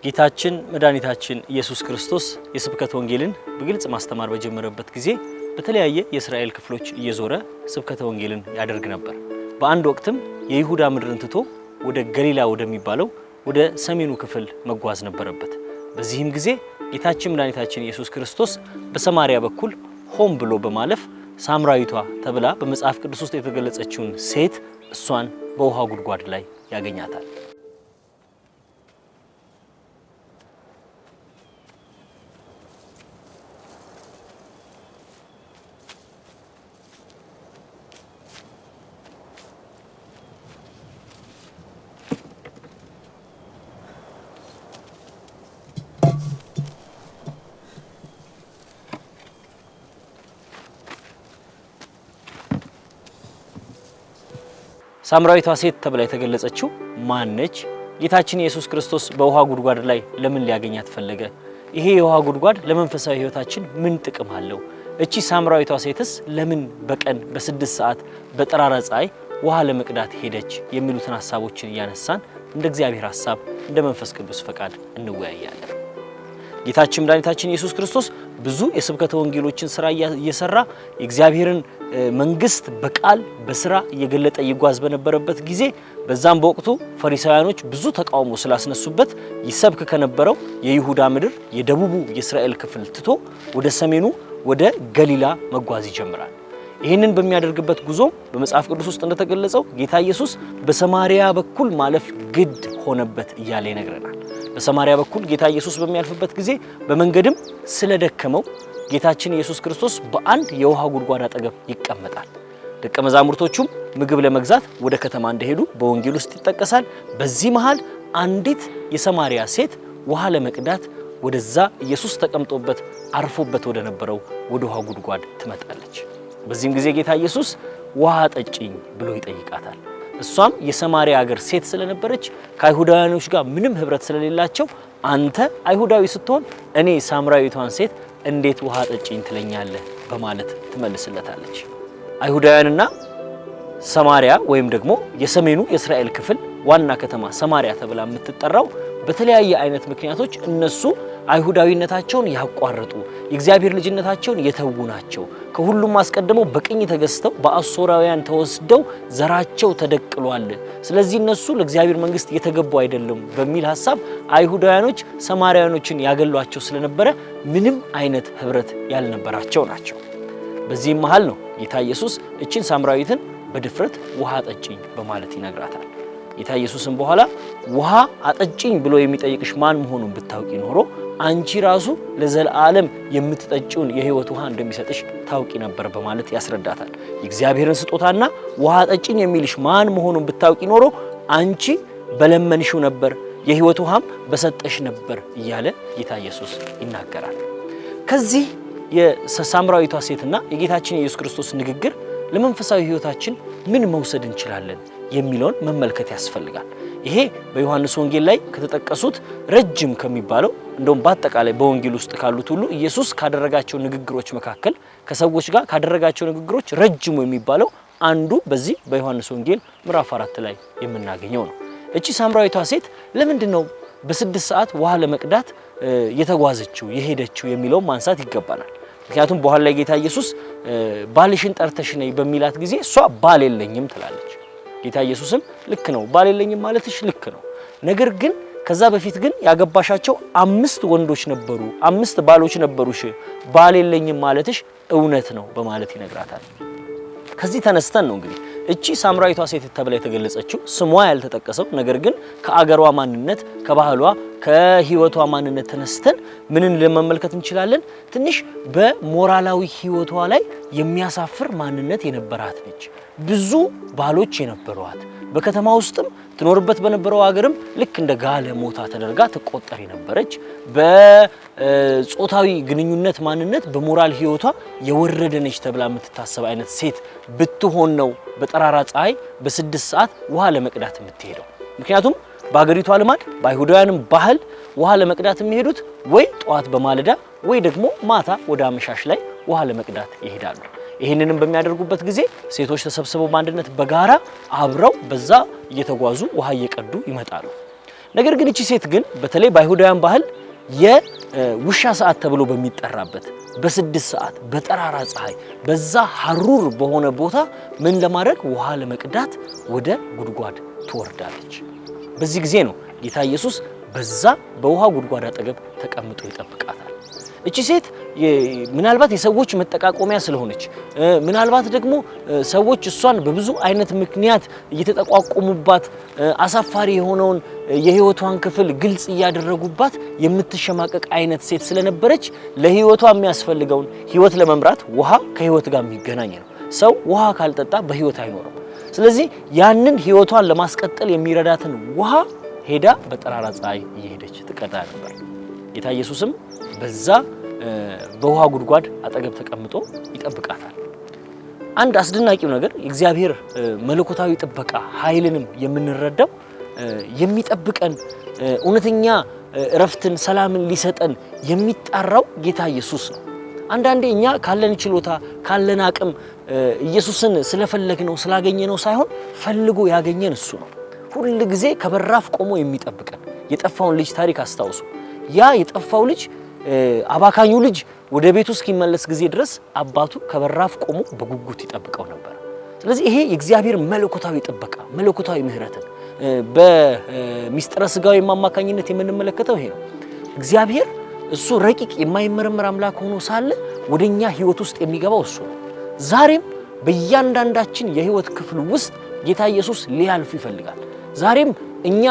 ጌታችን መድኃኒታችን ኢየሱስ ክርስቶስ የስብከተ ወንጌልን በግልጽ ማስተማር በጀመረበት ጊዜ በተለያየ የእስራኤል ክፍሎች እየዞረ ስብከተ ወንጌልን ያደርግ ነበር። በአንድ ወቅትም የይሁዳ ምድርን ትቶ ወደ ገሊላ ወደሚባለው ወደ ሰሜኑ ክፍል መጓዝ ነበረበት። በዚህም ጊዜ ጌታችን መድኃኒታችን ኢየሱስ ክርስቶስ በሰማሪያ በኩል ሆም ብሎ በማለፍ ሳምራዊቷ ተብላ በመጽሐፍ ቅዱስ ውስጥ የተገለጸችውን ሴት እሷን በውሃ ጉድጓድ ላይ ያገኛታል። ሳምራዊቷ ሴት ተብላ የተገለጸችው ማነች? ጌታችን ኢየሱስ ክርስቶስ በውሃ ጉድጓድ ላይ ለምን ሊያገኛት ፈለገ? ይሄ የውሃ ጉድጓድ ለመንፈሳዊ ሕይወታችን ምን ጥቅም አለው? እቺ ሳምራዊቷ ሴትስ ለምን በቀን በ6 ሰዓት በጠራራ ፀሐይ ውሃ ለመቅዳት ሄደች? የሚሉትን ሐሳቦችን እያነሳን እንደ እግዚአብሔር ሐሳብ እንደ መንፈስ ቅዱስ ፈቃድ እንወያያለን። ጌታችን መድኃኒታችን ኢየሱስ ክርስቶስ ብዙ የስብከተ ወንጌሎችን ስራ እየሰራ የእግዚአብሔርን መንግስት በቃል በስራ እየገለጠ ይጓዝ በነበረበት ጊዜ በዛም በወቅቱ ፈሪሳውያኖች ብዙ ተቃውሞ ስላስነሱበት ይሰብክ ከነበረው የይሁዳ ምድር የደቡቡ የእስራኤል ክፍል ትቶ ወደ ሰሜኑ ወደ ገሊላ መጓዝ ይጀምራል። ይህንን በሚያደርግበት ጉዞ በመጽሐፍ ቅዱስ ውስጥ እንደተገለጸው ጌታ ኢየሱስ በሰማሪያ በኩል ማለፍ ግድ ሆነበት እያለ ይነግረናል። በሰማሪያ በኩል ጌታ ኢየሱስ በሚያልፍበት ጊዜ በመንገድም ስለደከመው ጌታችን ኢየሱስ ክርስቶስ በአንድ የውሃ ጉድጓድ አጠገብ ይቀመጣል። ደቀ መዛሙርቶቹም ምግብ ለመግዛት ወደ ከተማ እንደሄዱ በወንጌል ውስጥ ይጠቀሳል። በዚህ መሃል አንዲት የሰማሪያ ሴት ውሃ ለመቅዳት ወደዛ ኢየሱስ ተቀምጦበት አርፎበት ወደ ነበረው ወደ ውሃ ጉድጓድ ትመጣለች። በዚህም ጊዜ ጌታ ኢየሱስ ውሃ ጠጪኝ ብሎ ይጠይቃታል። እሷም የሰማሪያ ሀገር ሴት ስለነበረች ከአይሁዳውያኖች ጋር ምንም ህብረት ስለሌላቸው አንተ አይሁዳዊ ስትሆን እኔ ሳምራዊቷን ሴት እንዴት ውሃ ጠጪኝ ትለኛለህ በማለት ትመልስለታለች። አይሁዳውያንና ሰማሪያ ወይም ደግሞ የሰሜኑ የእስራኤል ክፍል ዋና ከተማ ሰማሪያ ተብላ የምትጠራው በተለያየ አይነት ምክንያቶች እነሱ አይሁዳዊነታቸውን ያቋረጡ የእግዚአብሔር ልጅነታቸውን የተዉ ናቸው። ከሁሉም አስቀድመው በቅኝ ተገዝተው በአሶራውያን ተወስደው ዘራቸው ተደቅሏል። ስለዚህ እነሱ ለእግዚአብሔር መንግስት የተገቡ አይደለም በሚል ሐሳብ አይሁዳውያኖች ሰማርያኖችን ያገሏቸው ስለነበረ ምንም አይነት ህብረት ያልነበራቸው ናቸው። በዚህም መሃል ነው ጌታ ኢየሱስ እቺን ሳምራዊትን በድፍረት ውሃ ጠጪኝ በማለት ይነግራታል። ጌታ ኢየሱስም በኋላ ውሃ አጠጪኝ ብሎ የሚጠይቅሽ ማን መሆኑን ብታውቂ ኖሮ አንቺ ራሱ ለዘላለም የምትጠጪውን የህይወት ውሃ እንደሚሰጥሽ ታውቂ ነበር በማለት ያስረዳታል። የእግዚአብሔርን ስጦታና ውሃ አጠጪኝ የሚልሽ ማን መሆኑን ብታውቂ ኖሮ አንቺ በለመንሽው ነበር፣ የህይወት ውሃም በሰጠሽ ነበር እያለ ጌታ ኢየሱስ ይናገራል። ከዚህ የሳምራዊቷ ሴትና የጌታችን ኢየሱስ ክርስቶስ ንግግር ለመንፈሳዊ ህይወታችን ምን መውሰድ እንችላለን የሚለውን መመልከት ያስፈልጋል። ይሄ በዮሐንስ ወንጌል ላይ ከተጠቀሱት ረጅም ከሚባለው እንደውም በአጠቃላይ በወንጌል ውስጥ ካሉት ሁሉ ኢየሱስ ካደረጋቸው ንግግሮች መካከል ከሰዎች ጋር ካደረጋቸው ንግግሮች ረጅሙ የሚባለው አንዱ በዚህ በዮሐንስ ወንጌል ምዕራፍ 4 ላይ የምናገኘው ነው። እቺ ሳምራዊቷ ሴት ለምንድነው በ6 ሰዓት ውሃ ለመቅዳት የተጓዘችው የሄደችው የሚለው ማንሳት ይገባናል። ምክንያቱም በኋላ ላይ ጌታ ኢየሱስ ባልሽን ጠርተሽ ነይ በሚላት ጊዜ እሷ ባል የለኝም ትላለች። ጌታ ኢየሱስም ልክ ነው ባል የለኝም ማለትሽ ልክ ነው፣ ነገር ግን ከዛ በፊት ግን ያገባሻቸው 5 ወንዶች ነበሩ፣ 5 ባሎች ነበሩሽ፣ ባል የለኝም ማለትሽ እውነት ነው በማለት ይነግራታል። ከዚህ ተነስተን ነው እንግዲህ እቺ ሳምራዊቷ ሴት ተብላ የተገለጸችው ስሟ ያልተጠቀሰው ነገር ግን ከአገሯ ማንነት ከባህሏ ከህይወቷ ማንነት ተነስተን ምንን ለመመልከት እንችላለን? ትንሽ በሞራላዊ ህይወቷ ላይ የሚያሳፍር ማንነት የነበራት ነች። ብዙ ባሎች የነበሯት በከተማ ውስጥም ትኖርበት በነበረው ሀገርም ልክ እንደ ጋለ ሞታ ተደርጋ ተቆጠር የነበረች በጾታዊ ግንኙነት ማንነት በሞራል ህይወቷ የወረደነች ተብላ የምትታሰብ አይነት ሴት ብትሆን ነው በጠራራ ፀሐይ በ6 ሰዓት ውሃ ለመቅዳት የምትሄደው። ምክንያቱም በአገሪቷ ልማድ በአይሁዳውያንም ባህል ውሃ ለመቅዳት የሚሄዱት ወይ ጧት በማለዳ ወይ ደግሞ ማታ ወደ አመሻሽ ላይ ውሃ ለመቅዳት ይሄዳሉ። ይሄንንም በሚያደርጉበት ጊዜ ሴቶች ተሰብስበው በአንድነት በጋራ አብረው በዛ እየተጓዙ ውሃ እየቀዱ ይመጣሉ። ነገር ግን እቺ ሴት ግን በተለይ በአይሁዳውያን ባህል የውሻ ሰዓት ተብሎ በሚጠራበት በ6 ሰዓት በጠራራ ፀሐይ በዛ ሐሩር በሆነ ቦታ ምን ለማድረግ ውሃ ለመቅዳት ወደ ጉድጓድ ትወርዳለች። በዚህ ጊዜ ነው ጌታ ኢየሱስ በዛ በውሃ ጉድጓድ አጠገብ ተቀምጦ ይጠብቃታል። እቺ ሴት ምናልባት የሰዎች መጠቃቆሚያ ስለሆነች ምናልባት ደግሞ ሰዎች እሷን በብዙ አይነት ምክንያት እየተጠቋቆሙባት አሳፋሪ የሆነውን የህይወቷን ክፍል ግልጽ እያደረጉባት የምትሸማቀቅ አይነት ሴት ስለነበረች ለህይወቷ የሚያስፈልገውን ህይወት ለመምራት ውሃ ከህይወት ጋር የሚገናኝ ነው። ሰው ውሃ ካልጠጣ በህይወት አይኖርም። ስለዚህ ያንን ህይወቷን ለማስቀጠል የሚረዳትን ውሃ ሄዳ በጠራራ ፀሐይ እየሄደች ትቀዳ ነበር። ጌታ ኢየሱስም በዛ በውሃ ጉድጓድ አጠገብ ተቀምጦ ይጠብቃታል። አንድ አስደናቂው ነገር የእግዚአብሔር መለኮታዊ ጥበቃ ኃይልንም የምንረዳው የሚጠብቀን እውነተኛ እረፍትን ሰላምን ሊሰጠን የሚጣራው ጌታ ኢየሱስ ነው። አንዳንዴ እኛ ካለን ችሎታ ካለን አቅም ኢየሱስን ስለፈለግነው ስላገኘነው ሳይሆን ፈልጎ ያገኘን እሱ ነው። ሁሉ ጊዜ ከበራፍ ቆሞ የሚጠብቀን የጠፋውን ልጅ ታሪክ አስታውሱ። ያ የጠፋው ልጅ አባካኙ ልጅ ወደ ቤቱ እስኪመለስ ጊዜ ድረስ አባቱ ከበራፍ ቆሞ በጉጉት ይጠብቀው ነበር። ስለዚህ ይሄ የእግዚአብሔር መለኮታዊ ጥበቃ መለኮታዊ ምህረትን በሚስጥረ ስጋዊ ማማካኝነት የምንመለከተው ይሄ ነው። እግዚአብሔር እሱ ረቂቅ የማይመረመር አምላክ ሆኖ ሳለ ወደኛ ህይወት ውስጥ የሚገባው እሱ ነው። ዛሬም በእያንዳንዳችን የህይወት ክፍል ውስጥ ጌታ ኢየሱስ ሊያልፍ ይፈልጋል። ዛሬም እኛ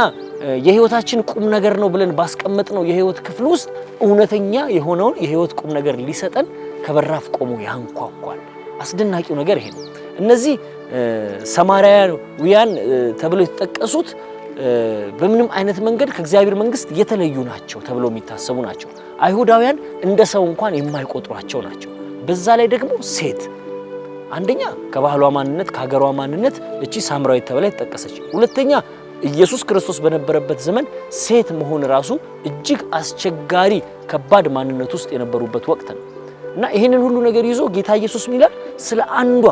የህይወታችን ቁም ነገር ነው ብለን ባስቀመጥነው የህይወት ክፍል ውስጥ እውነተኛ የሆነውን የህይወት ቁም ነገር ሊሰጠን ከበራፍ ቆሞ ያንኳኳል። አስደናቂው ነገር ይሄ ነው። እነዚህ ሰማርያውያን ተብለው የተጠቀሱት በምንም አይነት መንገድ ከእግዚአብሔር መንግስት የተለዩ ናቸው ተብለው የሚታሰቡ ናቸው። አይሁዳውያን እንደ ሰው እንኳን የማይቆጥሯቸው ናቸው። በዛ ላይ ደግሞ ሴት አንደኛ ከባህሏ ማንነት ከሀገሯ ማንነት እቺ ሳምራዊት ተብላ ተጠቀሰች። ሁለተኛ ኢየሱስ ክርስቶስ በነበረበት ዘመን ሴት መሆን ራሱ እጅግ አስቸጋሪ ከባድ ማንነት ውስጥ የነበሩበት ወቅት ነው እና ይሄንን ሁሉ ነገር ይዞ ጌታ ኢየሱስ ሚላል ስለ አንዷ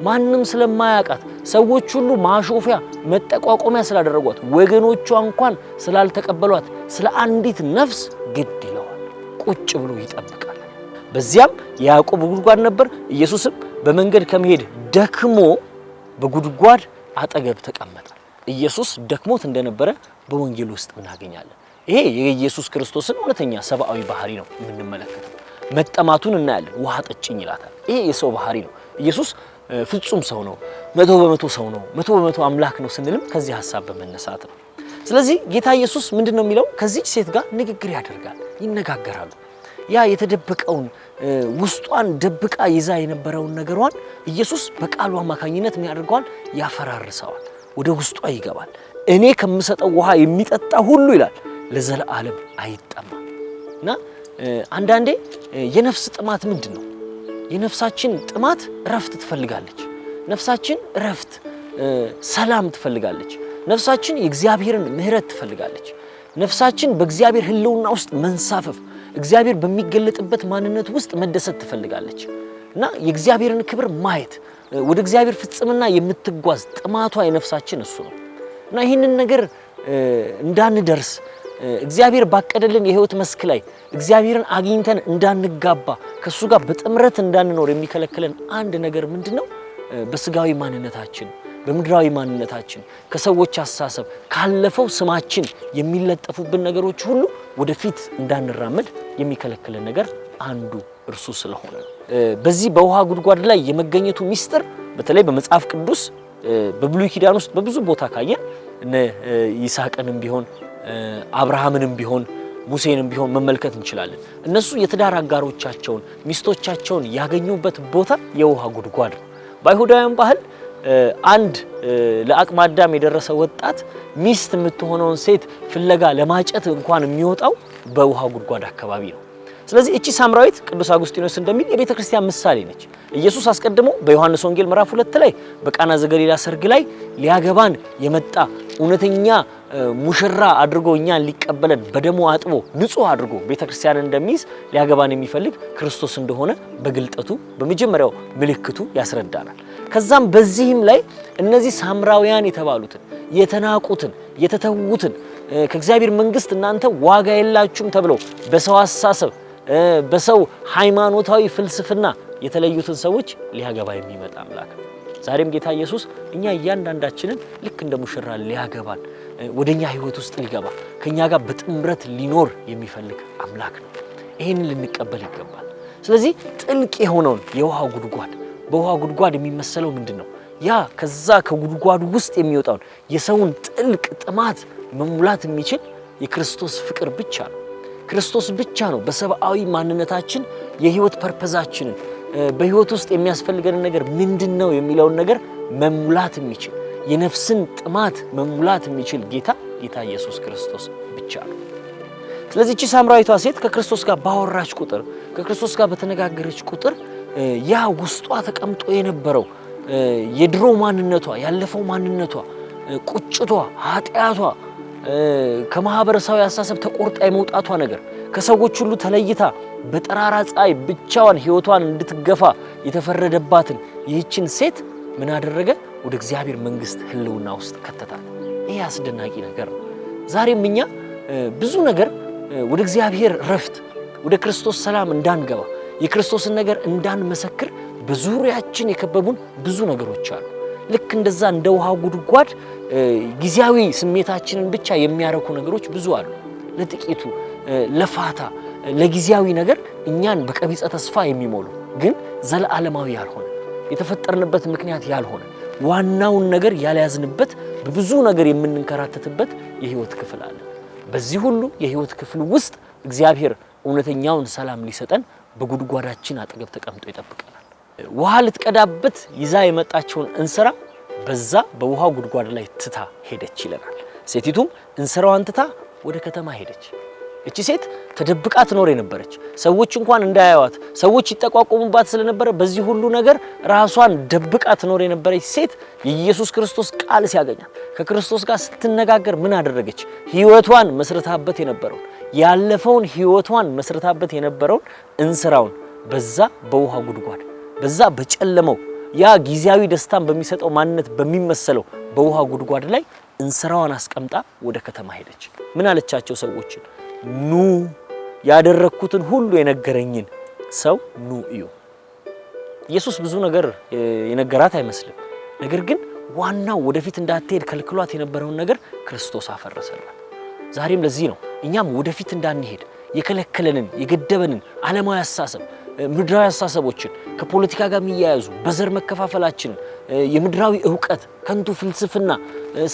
ማንንም ስለማያውቃት ሰዎች ሁሉ ማሾፊያ መጠቋቆሚያ ስላደረጓት ወገኖቿ እንኳን ስላልተቀበሏት ስለ አንዲት ነፍስ ግድ ይለዋል። ቁጭ ብሎ ይጠብቃል። በዚያም ያዕቆብ ጉድጓድ ነበር። ኢየሱስም በመንገድ ከመሄድ ደክሞ በጉድጓድ አጠገብ ተቀመጠ። ኢየሱስ ደክሞት እንደነበረ በወንጌል ውስጥ እናገኛለን። ይሄ የኢየሱስ ክርስቶስን እውነተኛ ሰብአዊ ባህሪ ነው የምንመለከተው። መጠማቱን እናያለን። ውሃ ጠጭኝ ይላታል። ይሄ የሰው ባህሪ ነው። ኢየሱስ ፍጹም ሰው ነው። 100% ሰው ነው። 100% አምላክ ነው ስንልም ከዚህ ሐሳብ በመነሳት ነው። ስለዚህ ጌታ ኢየሱስ ምንድነው የሚለው? ከዚህ ሴት ጋር ንግግር ያደርጋል፣ ይነጋገራሉ። ያ የተደበቀውን ውስጧን ደብቃ ይዛ የነበረውን ነገሯን ኢየሱስ በቃሉ አማካኝነት ምን ያደርገዋል? ያፈራርሰዋል፣ ወደ ውስጧ ይገባል። እኔ ከምሰጠው ውሃ የሚጠጣ ሁሉ ይላል ለዘላለም አይጠማም። እና አንዳንዴ የነፍስ ጥማት ምንድነው? የነፍሳችን ጥማት ረፍት ትፈልጋለች። ነፍሳችን ረፍት ሰላም ትፈልጋለች። ነፍሳችን የእግዚአብሔርን ምህረት ትፈልጋለች። ነፍሳችን በእግዚአብሔር ህልውና ውስጥ መንሳፈፍ እግዚአብሔር በሚገለጥበት ማንነት ውስጥ መደሰት ትፈልጋለች እና የእግዚአብሔርን ክብር ማየት ወደ እግዚአብሔር ፍጽምና የምትጓዝ ጥማቷ የነፍሳችን እሱ ነው እና ይህንን ነገር እንዳንደርስ እግዚአብሔር ባቀደልን የህይወት መስክ ላይ እግዚአብሔርን አግኝተን እንዳንጋባ ከሱ ጋር በጥምረት እንዳንኖር የሚከለክለን አንድ ነገር ምንድነው? በስጋዊ ማንነታችን በምድራዊ ማንነታችን ከሰዎች አሳሰብ ካለፈው ስማችን የሚለጠፉብን ነገሮች ሁሉ ወደፊት እንዳንራመድ የሚከለክለን ነገር አንዱ እርሱ ስለሆነ ነው። በዚህ በውሃ ጉድጓድ ላይ የመገኘቱ ሚስጥር በተለይ በመጽሐፍ ቅዱስ በብሉይ ኪዳን ውስጥ በብዙ ቦታ ካየን እነ ይስሐቅንም ቢሆን አብርሃምንም ቢሆን ሙሴንም ቢሆን መመልከት እንችላለን። እነሱ የትዳር አጋሮቻቸውን ሚስቶቻቸውን ያገኙበት ቦታ የውሃ ጉድጓድ ነው። በአይሁዳውያን ባህል አንድ ለአቅመ አዳም የደረሰ ወጣት ሚስት የምትሆነውን ሴት ፍለጋ ለማጨት እንኳን የሚወጣው በውሃ ጉድጓድ አካባቢ ነው። ስለዚህ እቺ ሳምራዊት ቅዱስ አጉስጢኖስ እንደሚል የቤተ ክርስቲያን ምሳሌ ነች። ኢየሱስ አስቀድሞ በዮሐንስ ወንጌል ምዕራፍ 2 ላይ በቃና ዘገሊላ ሰርግ ላይ ሊያገባን የመጣ እውነተኛ ሙሽራ አድርጎ እኛን ሊቀበለን በደሙ አጥቦ ንጹህ አድርጎ ቤተ ክርስቲያንን እንደሚይዝ ሊያገባን የሚፈልግ ክርስቶስ እንደሆነ በግልጠቱ በመጀመሪያው ምልክቱ ያስረዳናል። ከዛም በዚህም ላይ እነዚህ ሳምራውያን የተባሉትን የተናቁትን የተተዉትን ከእግዚአብሔር መንግስት እናንተ ዋጋ የላችሁም ተብለው በሰው አሳሰብ በሰው ሃይማኖታዊ ፍልስፍና የተለዩትን ሰዎች ሊያገባ የሚመጣ አምላክ ነው። ዛሬም ጌታ ኢየሱስ እኛ እያንዳንዳችንን ልክ እንደ ሙሽራ ሊያገባን ወደኛ ህይወት ውስጥ ሊገባ ከኛ ጋር በጥምረት ሊኖር የሚፈልግ አምላክ ነው። ይሄን ልንቀበል ይገባል። ስለዚህ ጥልቅ የሆነውን የውሃ ጉድጓድ በውሃ ጉድጓድ የሚመሰለው ምንድነው? ያ ከዛ ከጉድጓዱ ውስጥ የሚወጣውን የሰውን ጥልቅ ጥማት መሙላት የሚችል የክርስቶስ ፍቅር ብቻ ነው። ክርስቶስ ብቻ ነው በሰብአዊ ማንነታችን የህይወት ፐርፐዛችንን በህይወት ውስጥ የሚያስፈልገን ነገር ምንድነው የሚለውን ነገር መሙላት የሚችል የነፍስን ጥማት መሙላት የሚችል ጌታ ኢየሱስ ክርስቶስ ብቻ ነው። ስለዚህ እቺ ሳምራዊቷ ሴት ከክርስቶስ ጋር ባወራች ቁጥር ከክርስቶስ ጋር በተነጋገረች ቁጥር ያ ውስጧ ተቀምጦ የነበረው የድሮ ማንነቷ ያለፈው ማንነቷ ቁጭቷ ኃጢያቷ ከማህበረሰባዊ አሳሰብ ተቆርጣ የመውጣቷ ነገር ከሰዎች ሁሉ ተለይታ በጠራራ ፀሐይ ብቻዋን ህይወቷን እንድትገፋ የተፈረደባትን ይህችን ሴት ምን አደረገ? ወደ እግዚአብሔር መንግስት ህልውና ውስጥ ከተታት። ይሄ አስደናቂ ነገር ነው። ዛሬም እኛ ብዙ ነገር ወደ እግዚአብሔር ረፍት ወደ ክርስቶስ ሰላም እንዳንገባ የክርስቶስን ነገር እንዳንመሰክር በዙሪያችን የከበቡን ብዙ ነገሮች አሉ። ልክ እንደዛ እንደ ውሃ ጉድጓድ ጊዜያዊ ስሜታችንን ብቻ የሚያረኩ ነገሮች ብዙ አሉ። ለጥቂቱ ለፋታ ለጊዜያዊ ነገር እኛን በቀቢጸ ተስፋ የሚሞሉ ግን ዘላለማዊ ያልሆነ የተፈጠርንበት ምክንያት ያልሆነ ዋናውን ነገር ያልያዝንበት በብዙ ነገር የምንንከራተትበት የህይወት ክፍል አለ። በዚህ ሁሉ የህይወት ክፍል ውስጥ እግዚአብሔር እውነተኛውን ሰላም ሊሰጠን በጉድጓዳችን አጠገብ ተቀምጦ ይጠብቀናል። ውሃ ልትቀዳበት ይዛ የመጣችውን እንስራ በዛ በውሃ ጉድጓድ ላይ ትታ ሄደች ይለናል። ሴቲቱም እንስራዋን ትታ ወደ ከተማ ሄደች። እቺ ሴት ተደብቃ ትኖር የነበረች ሰዎች እንኳን እንዳያዩት ሰዎች ይጠቋቆሙባት ስለነበረ በዚህ ሁሉ ነገር ራሷን ደብቃ ትኖር የነበረች ሴት የኢየሱስ ክርስቶስ ቃል ሲያገኛት ከክርስቶስ ጋር ስትነጋገር ምን አደረገች? ህይወቷን መስርታበት የነበረው ያለፈውን ህይወቷን መስርታበት የነበረውን እንስራውን በዛ በውሃ ጉድጓድ በዛ በጨለመው ያ ጊዜያዊ ደስታን በሚሰጠው ማንነት በሚመሰለው በውሃ ጉድጓድ ላይ እንስራዋን አስቀምጣ ወደ ከተማ ሄደች። ምን አለቻቸው? ሰዎችን ኑ ያደረኩትን ሁሉ የነገረኝን ሰው ኑ እዩ። ኢየሱስ ብዙ ነገር የነገራት አይመስልም። ነገር ግን ዋናው ወደፊት እንዳትሄድ ከልክሏት የነበረውን ነገር ክርስቶስ አፈረሰላት። ዛሬም ለዚህ ነው እኛም ወደፊት እንዳንሄድ የከለከለንን የገደበንን ዓለማዊ አሳሰብ ምድራዊ አሳሰቦችን ከፖለቲካ ጋር የሚያያዙ በዘር መከፋፈላችን የምድራዊ ዕውቀት ከንቱ ፍልስፍና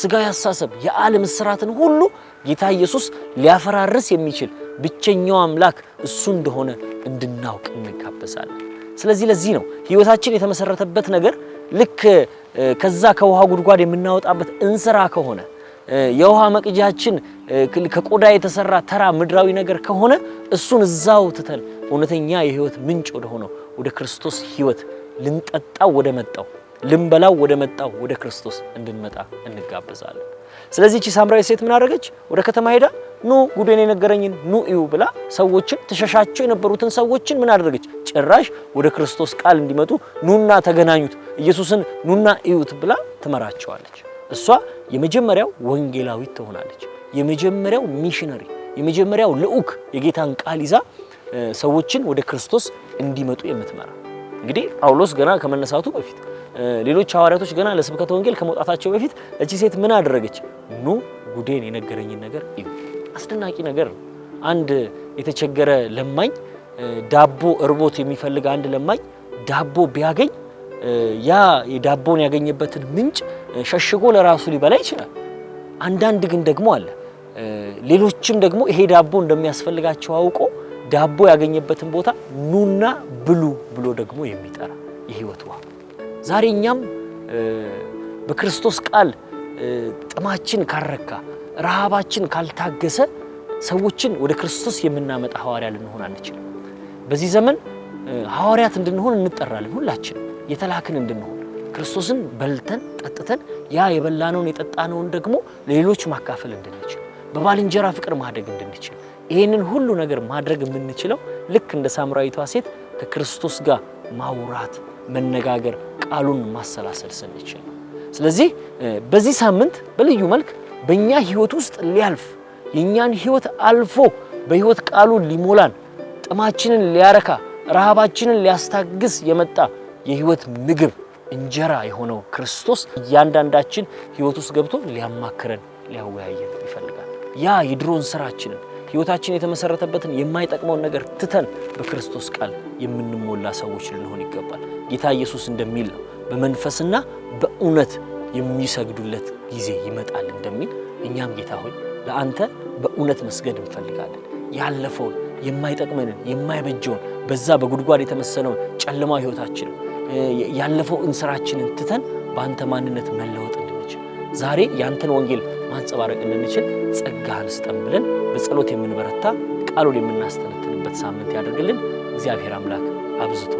ስጋዊ አሳሰብ የዓለም እስራትን ሁሉ ጌታ ኢየሱስ ሊያፈራርስ የሚችል ብቸኛው አምላክ እሱ እንደሆነ እንድናውቅ እንጋበዛለን። ስለዚህ ለዚህ ነው ህይወታችን የተመሰረተበት ነገር ልክ ከዛ ከውሃ ጉድጓድ የምናወጣበት እንስራ ከሆነ የውሃ መቅጃችን ከቆዳ የተሰራ ተራ ምድራዊ ነገር ከሆነ እሱን እዛው ትተን እውነተኛ የህይወት ምንጭ ወደ ሆነው ወደ ክርስቶስ ህይወት ልንጠጣው ወደ መጣው ልንበላው ወደ መጣው ወደ ክርስቶስ እንድንመጣ እንጋበዛለን። ስለዚህ እቺ ሳምራዊት ሴት ምን አደረገች? ወደ ከተማ ሄዳ ኑ ጉዴን የነገረኝን ኑ እዩ ብላ ሰዎችን ተሸሻቸው የነበሩትን ሰዎችን ምን አደረገች? ጭራሽ ወደ ክርስቶስ ቃል እንዲመጡ ኑና ተገናኙት ኢየሱስን ኑና እዩት ብላ ትመራቸዋለች። እሷ የመጀመሪያው ወንጌላዊት ትሆናለች። የመጀመሪያው ሚሽነሪ የመጀመሪያው ልዑክ የጌታን ቃል ይዛ ሰዎችን ወደ ክርስቶስ እንዲመጡ የምትመራ። እንግዲህ ጳውሎስ ገና ከመነሳቱ በፊት ሌሎች ሐዋርያቶች ገና ለስብከተ ወንጌል ከመውጣታቸው በፊት እቺ ሴት ምን አደረገች? ኑ ጉዴን የነገረኝን ነገር እዩ። አስደናቂ ነገር ነው። አንድ የተቸገረ ለማኝ ዳቦ እርቦት የሚፈልግ አንድ ለማኝ ዳቦ ቢያገኝ ያ የዳቦን ያገኘበትን ምንጭ ሸሽጎ ለራሱ ሊበላ ይችላል። አንዳንድ ግን ደግሞ አለ ሌሎችም ደግሞ ይሄ ዳቦ እንደሚያስፈልጋቸው አውቆ ዳቦ ያገኘበትን ቦታ ኑና ብሉ ብሎ ደግሞ የሚጠራ የህይወት ውሃ። ዛሬ እኛም በክርስቶስ ቃል ጥማችን ካረካ ረሃባችን ካልታገሰ ሰዎችን ወደ ክርስቶስ የምናመጣ ሐዋርያ ልንሆን አንችልም። በዚህ ዘመን ሐዋርያት እንድንሆን እንጠራለን። ሁላችን የተላክን እንድንሆን ክርስቶስን በልተን ጠጥተን ያ የበላነውን የጠጣነውን ደግሞ ለሌሎች ማካፈል እንድንችል በባልንጀራ ፍቅር ማደግ እንድንችል ይሄንን ሁሉ ነገር ማድረግ የምንችለው ልክ እንደ ሳምራዊቷ ሴት ከክርስቶስ ጋር ማውራት መነጋገር ቃሉን ማሰላሰል ስንችል። ስለዚህ በዚህ ሳምንት በልዩ መልክ በእኛ ህይወት ውስጥ ሊያልፍ የኛን ህይወት አልፎ በህይወት ቃሉ ሊሞላን ጥማችንን ሊያረካ ረሃባችንን ሊያስታግስ የመጣ የህይወት ምግብ እንጀራ የሆነው ክርስቶስ እያንዳንዳችን ህይወት ውስጥ ገብቶ ሊያማክረን ሊያወያየን ይፈልጋል። ያ የድሮን ስራችንን ህይወታችን የተመሰረተበትን የማይጠቅመውን ነገር ትተን በክርስቶስ ቃል የምንሞላ ሰዎች ልንሆን ይገባል። ጌታ ኢየሱስ እንደሚል ነው በመንፈስና በእውነት የሚሰግዱለት ጊዜ ይመጣል እንደሚል እኛም ጌታ ሆይ ለአንተ በእውነት መስገድ እንፈልጋለን። ያለፈውን የማይጠቅመንን የማይበጀውን በዛ በጉድጓድ የተመሰለውን ጨለማ ህይወታችን ያለፈው እንስራችንን ትተን በአንተ ማንነት መለወጥ እንድንችል ዛሬ ያንተን ወንጌል ማንጸባረቅ እንድንችል ጸጋህን ስጠን ብለን በጸሎት የምንበረታ ቃሉን የምናስተነትንበት ሳምንት ያደርግልን። እግዚአብሔር አምላክ አብዝቶ